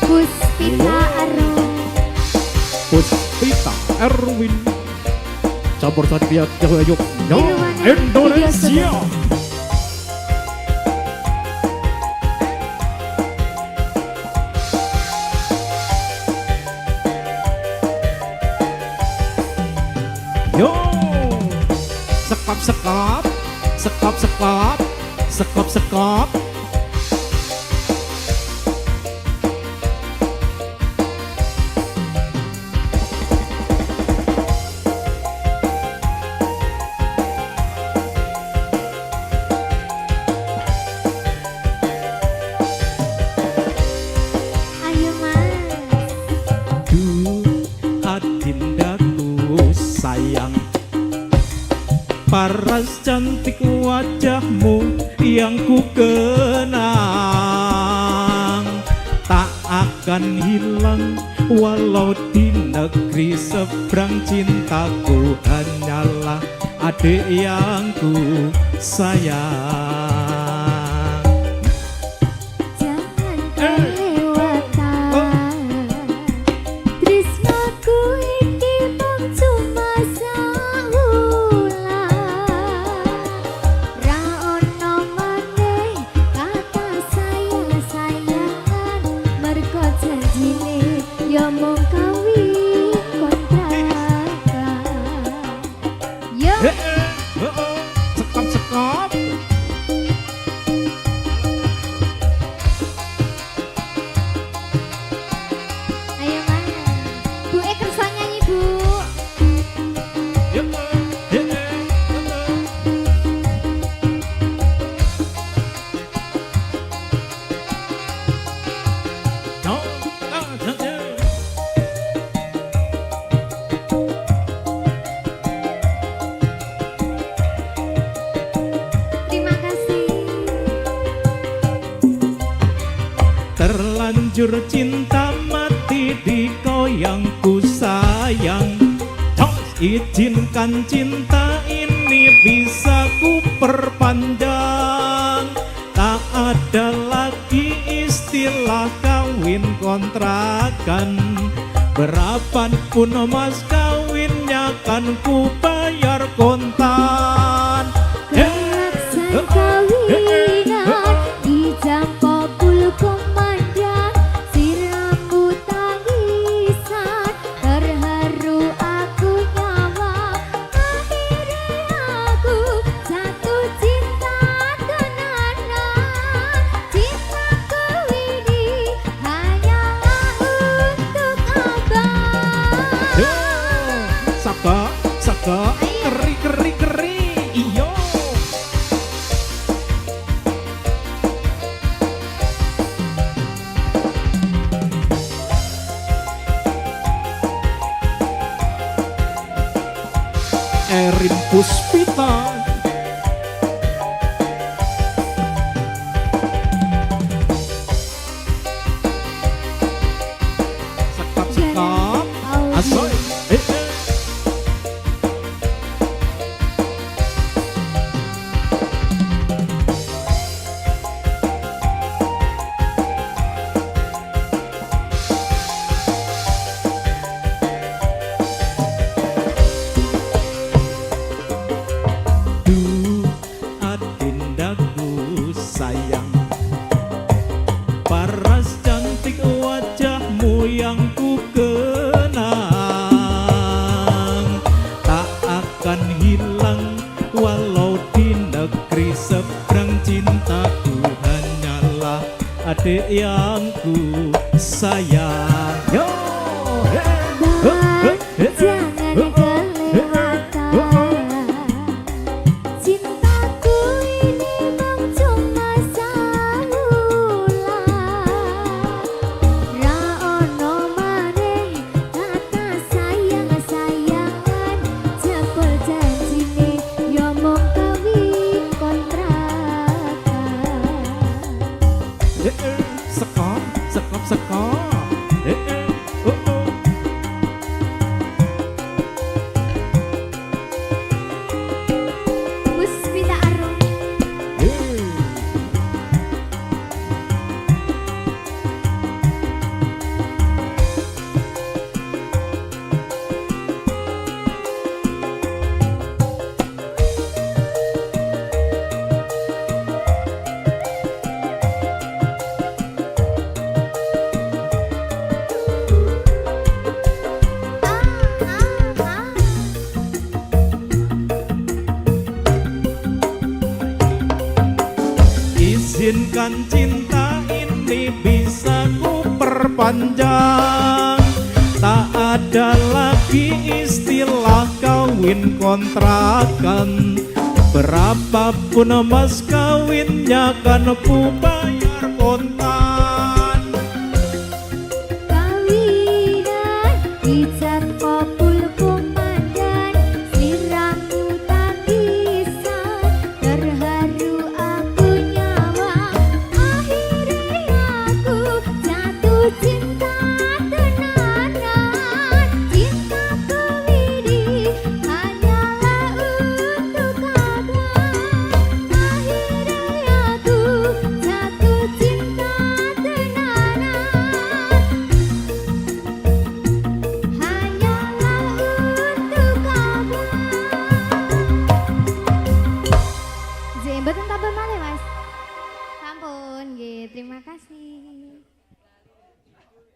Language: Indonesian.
Puspita Arun, Puspita Erwin, campur sari biak yuk Nirwana Indonesia. Yo, sekap sekap, sekap sekap, sekap sekap. ayo mas. Adindaku sayang, paras cantik wajahmu yang ku kenang, tak akan hilang walau di negeri seberang. Cintaku hanyalah adik yang ku sayang. Jangan kelewatan, tresnaku iki mung cuma saulan. Ra ono maneh kata sayang-sayangan, mergo janjine ya mung kawin kontrakan. Yo Sekap sekap. ayo mas. Bu kersa nyanyi bu. Terima kasih. Terlanjur cinta mati di kau yang ku sayang. Izinkan cinta ini bisa ku perpanjang. Tak ada lagi istilah kawin kontrakan. Berapapun mas kawinnya kan ku bayar kontan. Kelaksan kawinan di jampo bulu komandan, siramu tangisan terharu aku nyawa. Akhirnya aku jatuh cinta tenanan. Cintaku ini hanyalah untuk abang. Saka, saka, keri, keri, keri, iyo. Erin Puspita. Sekap, sekap, asoy. Adindaku sayang, paras cantik wajahmu yang ku kenang, tak akan hilang walau di negeri seberang. Cintaku hanyalah adik yang ku sayang. Yo, Dan jangan kelewatan, cintaku ini mung cuma saulan. Ra ono maneh kata sayang-sayangan, jebul janjine ya mung kawin kontrakan. sekap, sekap, sekap. Puspita Arun, hubungan cinta ini bisa ku perpanjang. Tak ada lagi istilah kawin kontrakan. Berapapun mas kawinnya kan ku bayar kontak.